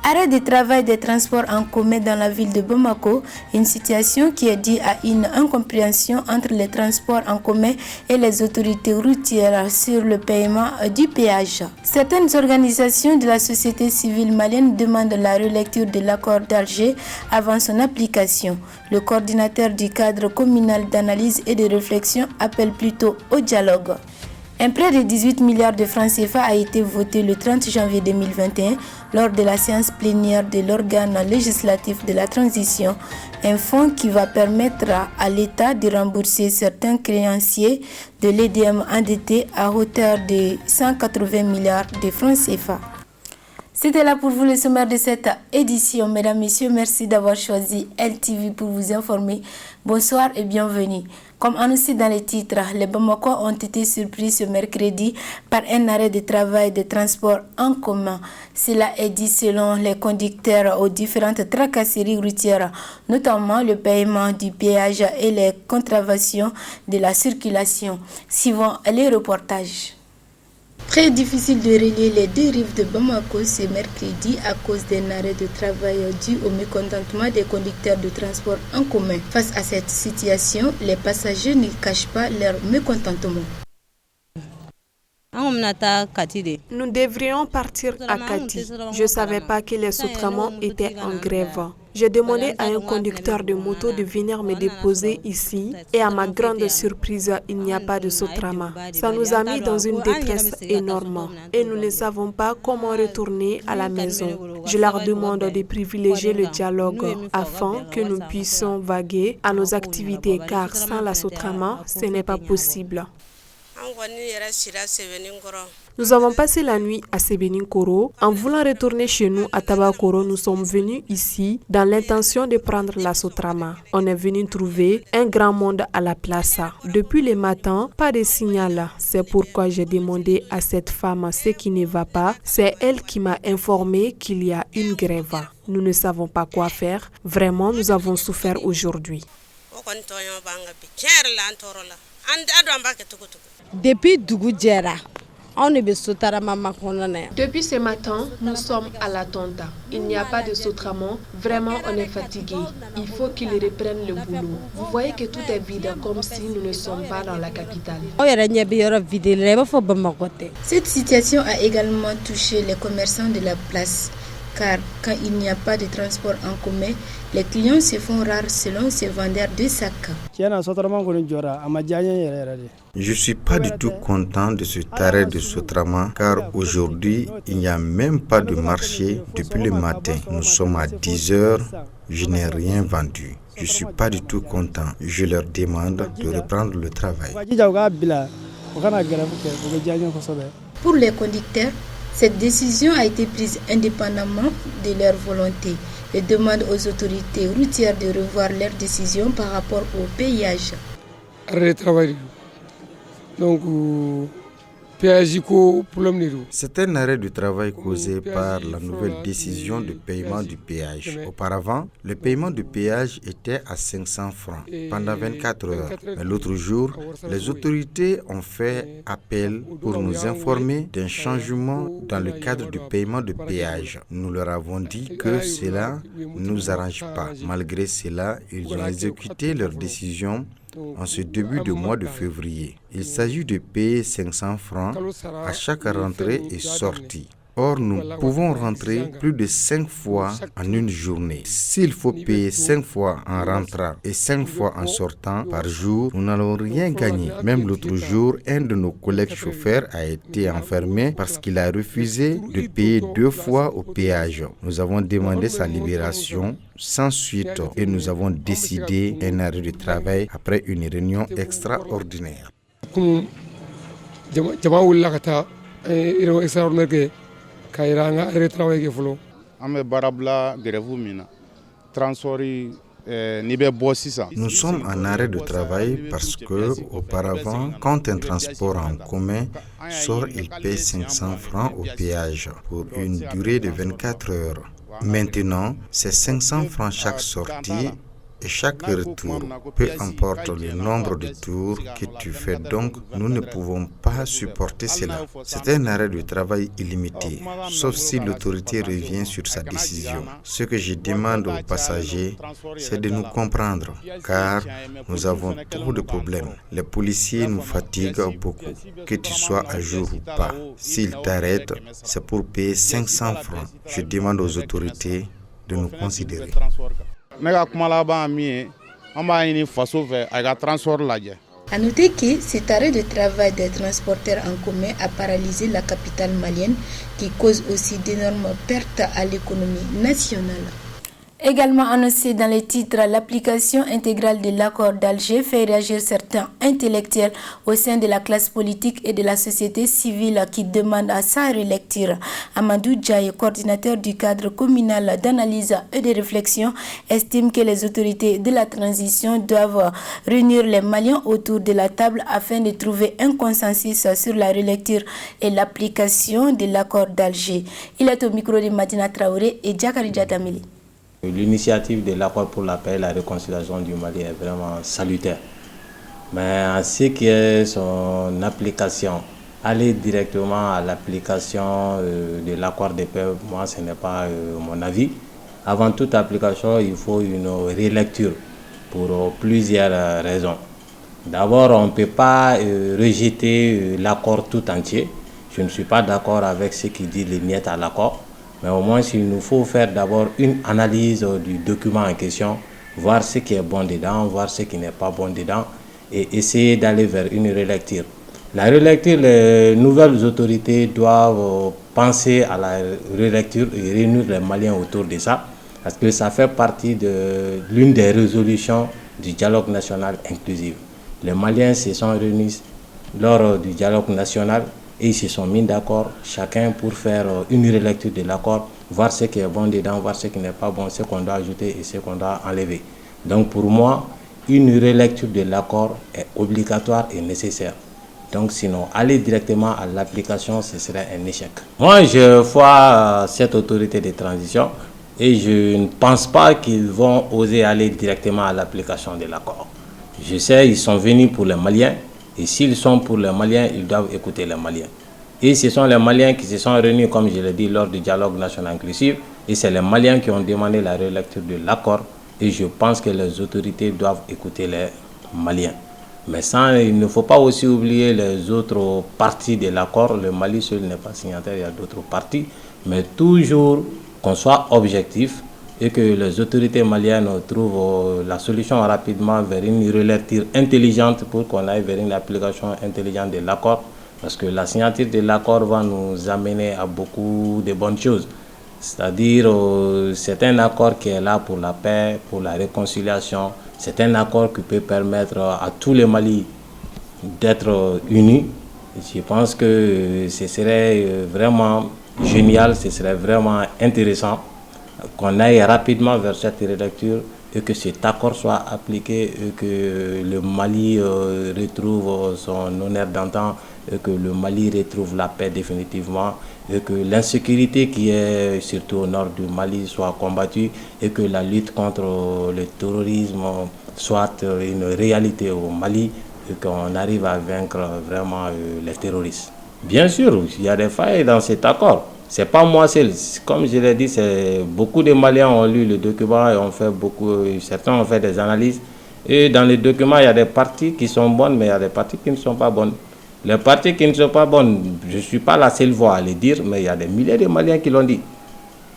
Arrêt de travail des transports en commun dans la ville de Bamako, une situation qui est due à une incompréhension entre les transports en commun et les autorités routières sur le paiement du péage. Certaines organisations de la société civile malienne demandent la relecture de l'accord d'Alger avant son application. Le coordinateur du cadre communal d'analyse et de réflexion appelle plutôt au dialogue. Un prêt de 18 milliards de francs CFA a été voté le 30 janvier 2021 lors de la séance plénière de l'organe législatif de la transition, un fonds qui va permettre à l'État de rembourser certains créanciers de l'EDM endettés à hauteur de 180 milliards de francs CFA. C'était là pour vous le sommaire de cette édition. Mesdames, Messieurs, merci d'avoir choisi LTV pour vous informer. Bonsoir et bienvenue. Comme annoncé dans les titres, les Bamakois ont été surpris ce mercredi par un arrêt de travail de transport en commun. Cela est dit selon les conducteurs aux différentes tracasseries routières, notamment le paiement du péage et les contraventions de la circulation. Suivant les reportages. Très difficile de relier les deux rives de Bamako ce mercredi à cause d'un arrêt de travail dû au mécontentement des conducteurs de transport en commun. Face à cette situation, les passagers ne cachent pas leur mécontentement. Nous devrions partir à Kati. Je ne savais pas que les Sotraman étaient en grève. J'ai demandé à un conducteur de moto de venir me déposer ici et à ma grande surprise, il n'y a pas de Sotraman. Ça nous a mis dans une détresse énorme et nous ne savons pas comment retourner à la maison. Je leur demande de privilégier le dialogue afin que nous puissions vaguer à nos activités car sans la Sotraman, ce n'est pas possible. Nous avons passé la nuit à Sebeninkoro. En voulant retourner chez nous à Tabakoro, nous sommes venus ici dans l'intention de prendre la Sotraman. On est venu trouver un grand monde à la place. Depuis le matin, pas de signal. C'est pourquoi j'ai demandé à cette femme ce qui ne va pas. C'est elle qui m'a informé qu'il y a une grève. Nous ne savons pas quoi faire. Vraiment, nous avons souffert aujourd'hui. Depuis ce matin, nous sommes à la Tonta. Il n'y a pas de Sotraman. Vraiment, on est fatigué. Il faut qu'ils reprennent le boulot. Vous voyez que tout est vide comme si nous ne sommes pas dans la capitale. Cette situation a également touché les commerçants de la place. Car quand il n'y a pas de transport en commun, les clients se font rares selon ces vendeurs de sacs. Je ne suis pas du tout content de cet arrêt de Sotraman car aujourd'hui, il n'y a même pas de marché depuis le matin. Nous sommes à 10 heures, je n'ai rien vendu. Je ne suis pas du tout content. Je leur demande de reprendre le travail. Pour les conducteurs, cette décision a été prise indépendamment de leur volonté. Ils demandent aux autorités routières de revoir leurs décisions par rapport au péage. C'est un arrêt de travail causé par la nouvelle décision de paiement du péage. Auparavant, le paiement du péage était à 500 francs pendant 24 heures. Mais l'autre jour, les autorités ont fait appel pour nous informer d'un changement dans le cadre du paiement de péage. Nous leur avons dit que cela ne nous arrange pas. Malgré cela, ils ont exécuté leur décision en ce début de mois de février. Il s'agit de payer 500 francs à chaque rentrée et sortie. Or, nous pouvons rentrer plus de 5 fois en une journée. S'il faut payer 5 fois en rentrant et 5 fois en sortant par jour, nous n'allons rien gagner. Même l'autre jour, un de nos collègues chauffeurs a été enfermé parce qu'il a refusé de payer 2 fois au péage. Nous avons demandé sa libération sans suite et nous avons décidé un arrêt de travail après une réunion extraordinaire. Nous sommes en arrêt de travail parce que auparavant, quand un transport en commun sort, il paie 500 francs au péage pour une durée de 24 heures. Maintenant, c'est 500 francs chaque sortie et chaque retour, peu importe le nombre de tours que tu fais. Donc, nous ne pouvons pas supporter cela. C'est un arrêt de travail illimité, sauf si l'autorité revient sur sa décision. Ce que je demande aux passagers, c'est de nous comprendre, car nous avons trop de problèmes. Les policiers nous fatiguent beaucoup, que tu sois à jour ou pas. S'ils t'arrêtent, c'est pour payer 500 francs. Je demande aux autorités de nous considérer. A noter que cet arrêt de travail des transporteurs en commun a paralysé la capitale malienne, qui cause aussi d'énormes pertes à l'économie nationale. Également annoncé dans les titres, l'application intégrale de l'accord d'Alger fait réagir certains intellectuels au sein de la classe politique et de la société civile qui demandent à sa relecture. Amadou Djaye, coordinateur du cadre communal d'analyse et de réflexion, estime que les autorités de la transition doivent réunir les Maliens autour de la table afin de trouver un consensus sur la relecture et l'application de l'accord d'Alger. Il est au micro de Madina Traoré et Djakari Djatamili. L'initiative de l'accord pour la paix et la réconciliation du Mali est vraiment salutaire. Mais en ce qui est son application, aller directement à l'application de l'accord de paix, moi ce n'est pas mon avis. Avant toute application, il faut une relecture pour plusieurs raisons. D'abord, on ne peut pas rejeter l'accord tout entier. Je ne suis pas d'accord avec ce qui dit les miettes à l'accord. Mais au moins, il nous faut faire d'abord une analyse du document en question, voir ce qui est bon dedans, voir ce qui n'est pas bon dedans et essayer d'aller vers une relecture. La relecture, les nouvelles autorités doivent penser à la relecture et réunir les Maliens autour de ça, parce que ça fait partie de l'une des résolutions du dialogue national inclusif. Les Maliens se sont réunis lors du dialogue national et ils se sont mis d'accord, chacun pour faire une relecture de l'accord, voir ce qui est bon dedans, voir ce qui n'est pas bon, ce qu'on doit ajouter et ce qu'on doit enlever. Donc pour moi, une relecture de l'accord est obligatoire et nécessaire. Donc sinon, aller directement à l'application, ce serait un échec. Moi, je vois cette autorité de transition et je ne pense pas qu'ils vont oser aller directement à l'application de l'accord. Je sais, ils sont venus pour les Maliens. Et s'ils sont pour les Maliens, ils doivent écouter les Maliens. Et ce sont les Maliens qui se sont réunis, comme je l'ai dit, lors du dialogue national inclusif. Et c'est les Maliens qui ont demandé la relecture de l'accord. Et je pense que les autorités doivent écouter les Maliens. Mais ça, il ne faut pas aussi oublier les autres parties de l'accord. Le Mali seul n'est pas signataire, il y a d'autres parties. Mais toujours qu'on soit objectif et que les autorités maliennes trouvent la solution rapidement vers une relecture intelligente pour qu'on aille vers une application intelligente de l'accord. Parce que la signature de l'accord va nous amener à beaucoup de bonnes choses. C'est-à-dire, c'est un accord qui est là pour la paix, pour la réconciliation. C'est un accord qui peut permettre à tous les Mali d'être unis. Je pense que ce serait vraiment génial, ce serait vraiment intéressant qu'on aille rapidement vers cette relecture et que cet accord soit appliqué et que le Mali retrouve son honneur d'antan et que le Mali retrouve la paix définitivement et que l'insécurité qui est surtout au nord du Mali soit combattue et que la lutte contre le terrorisme soit une réalité au Mali et qu'on arrive à vaincre vraiment les terroristes. Bien sûr, il y a des failles dans cet accord. C'est pas moi seul. Comme je l'ai dit, beaucoup de Maliens ont lu le document et certains ont fait des analyses. Et dans le document, il y a des parties qui sont bonnes, mais il y a des parties qui ne sont pas bonnes. Les parties qui ne sont pas bonnes, je ne suis pas la seule voix à le dire, mais il y a des milliers de Maliens qui l'ont dit.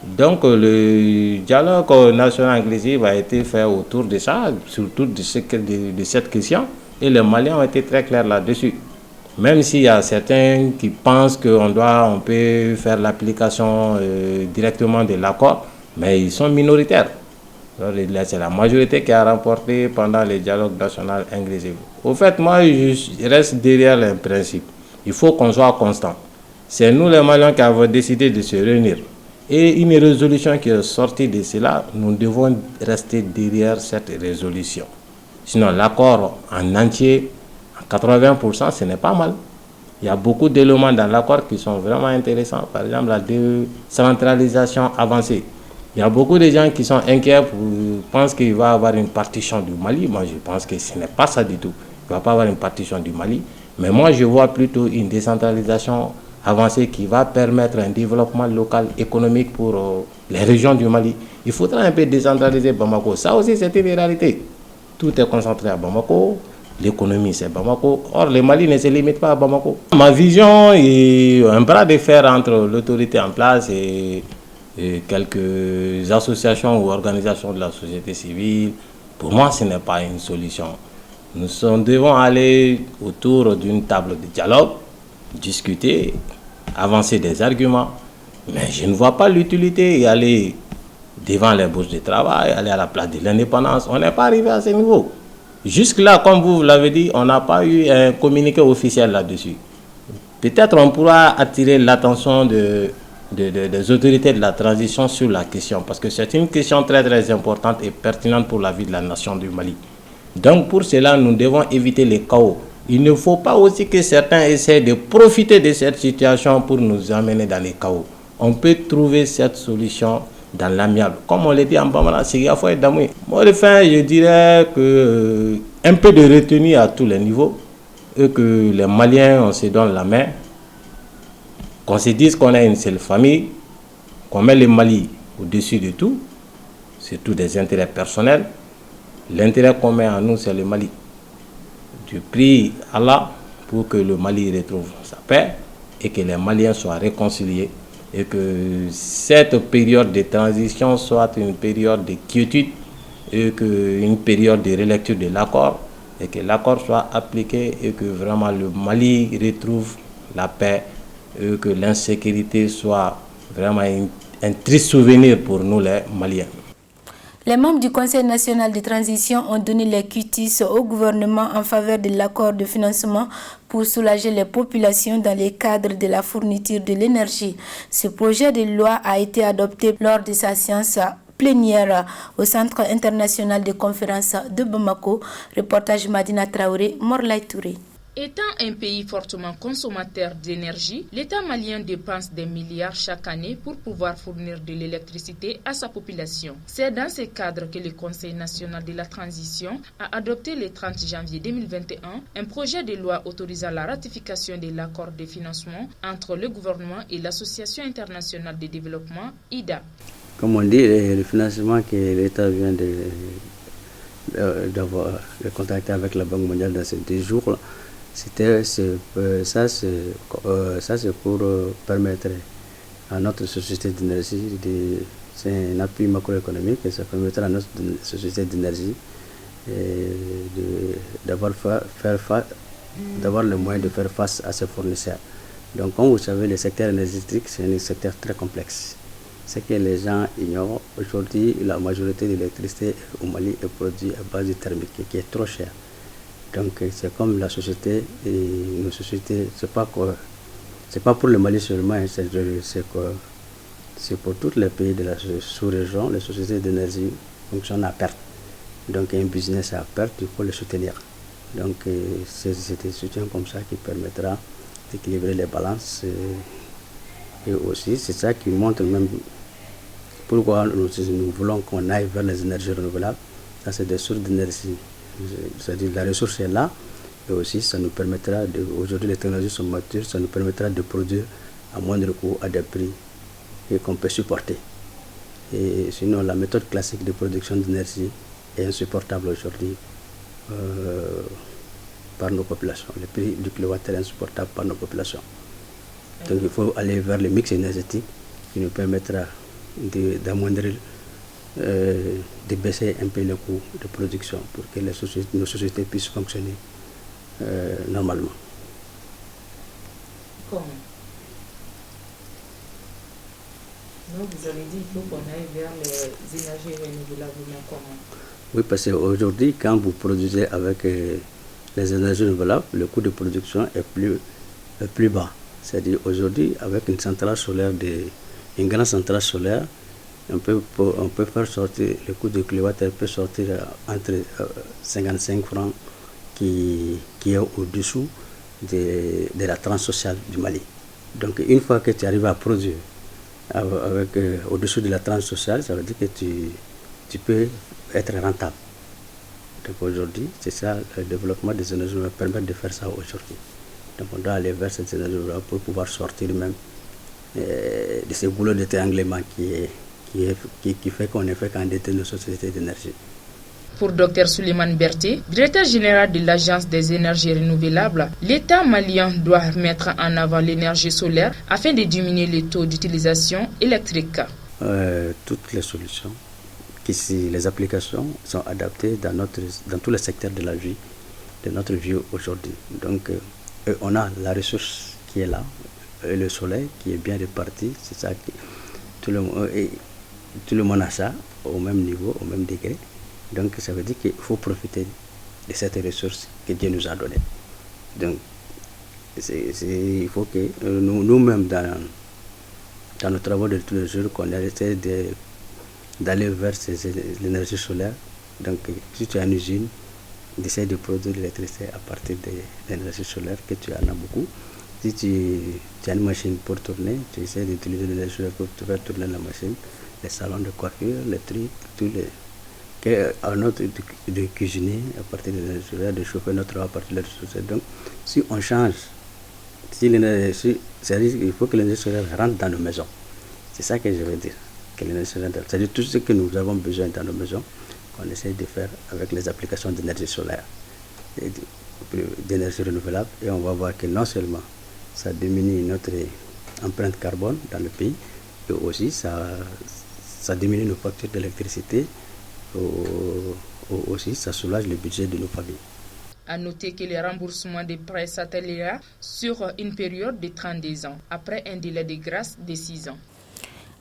Donc le dialogue national inclusif a été fait autour de ça, surtout de cette question, et les Maliens ont été très clairs là-dessus. Même s'il y a certains qui pensent qu'on peut faire l'application directement de l'accord, mais ils sont minoritaires. C'est la majorité qui a remporté pendant le dialogue national inclusif. Au fait, moi, je reste derrière le principe. Il faut qu'on soit constant. C'est nous les Maliens qui avons décidé de se réunir. Et une résolution qui est sortie de cela, nous devons rester derrière cette résolution. Sinon, l'accord en entier, 80%, ce n'est pas mal. Il y a beaucoup d'éléments dans l'accord qui sont vraiment intéressants. Par exemple, la décentralisation avancée. Il y a beaucoup de gens qui sont inquiets, pensent qu'il va y avoir une partition du Mali. Moi, je pense que ce n'est pas ça du tout. Il ne va pas y avoir une partition du Mali. Mais moi, je vois plutôt une décentralisation avancée qui va permettre un développement local économique pour les régions du Mali. Il faudra un peu décentraliser Bamako. Ça aussi, c'est une réalité. Tout est concentré à Bamako. L'économie, c'est Bamako. Or, le Mali ne se limite pas à Bamako. Ma vision est un bras de fer entre l'autorité en place et quelques associations ou organisations de la société civile. Pour moi, ce n'est pas une solution. Nous devons aller autour d'une table de dialogue, discuter, avancer des arguments. Mais je ne vois pas l'utilité d'y aller devant les bourses de travail, aller à la place de l'indépendance. On n'est pas arrivé à ce niveau. Jusque-là, comme vous l'avez dit, on n'a pas eu un communiqué officiel là-dessus. Peut-être on pourra attirer l'attention des autorités de la transition sur la question, parce que c'est une question très très importante et pertinente pour la vie de la nation du Mali. Donc pour cela, nous devons éviter les chaos. Il ne faut pas aussi que certains essaient de profiter de cette situation pour nous amener dans les chaos. On peut trouver cette solution dans l'amiable. Comme on l'a dit en Bamana, c'est qu'il faut être d'amour. Moi, enfin, je dirais que un peu de retenue à tous les niveaux, et que les Maliens, on se donne la main, qu'on se dise qu'on est une seule famille, qu'on met le Mali au-dessus de tout, c'est tout des intérêts personnels. L'intérêt qu'on met en nous, c'est le Mali. Je prie Allah pour que le Mali retrouve sa paix et que les Maliens soient réconciliés et que cette période de transition soit une période de quiétude et une période de relecture de l'accord et que l'accord soit appliqué et que vraiment le Mali retrouve la paix et que l'insécurité soit vraiment un triste souvenir pour nous les Maliens. Les membres du Conseil national de transition ont donné les quitus au gouvernement en faveur de l'accord de financement pour soulager les populations dans le cadre de la fourniture de l'énergie. Ce projet de loi a été adopté lors de sa séance plénière au Centre international de conférences de Bamako. Reportage Madina Traoré, Morlaï Touré. Étant un pays fortement consommateur d'énergie, l'État malien dépense des milliards chaque année pour pouvoir fournir de l'électricité à sa population. C'est dans ce cadre que le Conseil national de la transition a adopté le 30 janvier 2021 un projet de loi autorisant la ratification de l'accord de financement entre le gouvernement et l'Association internationale de développement, IDA. Comme on dit, le financement que l'État vient d'avoir contacté avec la Banque mondiale dans ces 2 jours, c'est pour permettre à notre société d'énergie, c'est un appui macroéconomique et ça permettra à notre société d'énergie d'avoir le moyen de faire face à ces fournisseurs. Donc comme vous savez, le secteur énergétique, c'est un secteur très complexe. Ce que les gens ignorent, aujourd'hui, la majorité de l'électricité au Mali est produite à base de thermique, qui est trop cher. Donc c'est comme la société et nos sociétés, c'est pas pour le Mali seulement, c'est pour tous les pays de la sous-région, les sociétés d'énergie fonctionnent à perte. Donc un business à perte, il faut le soutenir. Donc c'est un soutien comme ça qui permettra d'équilibrer les balances et aussi c'est ça qui montre même pourquoi nous voulons qu'on aille vers les énergies renouvelables. Ça c'est des sources d'énergie. C'est-à-dire la ressource est là et aussi ça nous permettra aujourd'hui les technologies sont matures, ça nous permettra de produire à moindre coût à des prix qu'on peut supporter. Et sinon la méthode classique de production d'énergie est insupportable aujourd'hui par nos populations. Le prix du kilowattheure est insupportable par nos populations. Donc il faut aller vers le mix énergétique qui nous permettra d'amoindrir de baisser un peu le coût de production pour que nos sociétés puissent fonctionner normalement. Comment? Non, vous avez dit qu'il faut qu'on aille vers les énergies renouvelables, mais comment? Oui, parce qu'aujourd'hui, quand vous produisez avec les énergies renouvelables, le coût de production est plus bas. C'est-à-dire aujourd'hui, avec une centrale solaire, une grande centrale solaire, on peut faire sortir, le coût de kilowattheure peut sortir entre 55 francs qui est au-dessous de la tranche sociale du Mali. Donc une fois que tu arrives à produire au-dessus de la tranche sociale, ça veut dire que tu peux être rentable. Donc aujourd'hui, c'est ça, le développement des énergies renouvelables permet de faire ça aujourd'hui. Donc on doit aller vers ces énergies renouvelables pour pouvoir sortir même de ces goulots de trianglement qui fait qu'on est fait qu'endetter nos sociétés d'énergie. Pour Dr Souleymane Berté, directeur général de l'Agence des énergies renouvelables, l'État malien doit mettre en avant l'énergie solaire afin de diminuer les taux d'utilisation électrique. Toutes les solutions, les applications sont adaptées dans tous les secteurs de la vie, de notre vie aujourd'hui. Donc on a la ressource qui est là, et le soleil qui est bien réparti, c'est ça que tout le monde a ça au même niveau, au même degré. Donc ça veut dire qu'il faut profiter de cette ressource que Dieu nous a donnée. Donc il faut que nous-mêmes dans nos travaux de tous les jours, qu'on essaie d'aller vers l'énergie solaire. Donc si tu as une usine, d'essayer de produire l'électricité à partir de l'énergie solaire, que tu en as beaucoup. Si tu as une machine pour tourner, tu essaies d'utiliser l'énergie solaire pour faire tourner la machine, les salons de coiffure, les trucs, tous les... À notre de cuisiner à partir de l'énergie solaire, de chauffer notre eau à partir de l'énergie solaire. Donc, si on change, c'est-à-dire qu'il faut que l'énergie solaire rentre dans nos maisons. C'est ça que je veux dire. Que l'énergie solaire, c'est-à-dire tout ce que nous avons besoin dans nos maisons, qu'on essaie de faire avec les applications d'énergie solaire, d'énergie renouvelable. Et on va voir que non seulement ça diminue notre empreinte carbone dans le pays, et aussi ça diminue nos factures d'électricité. Aussi, ça soulage le budget de nos familles. À noter que les remboursements des prêts s'attellera sur une période de 32 ans, après un délai de grâce de 6 ans.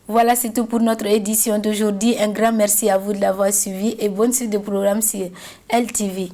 Voilà, c'est tout pour notre édition d'aujourd'hui. Un grand merci à vous de l'avoir suivi et bonne suite de programme sur LTV.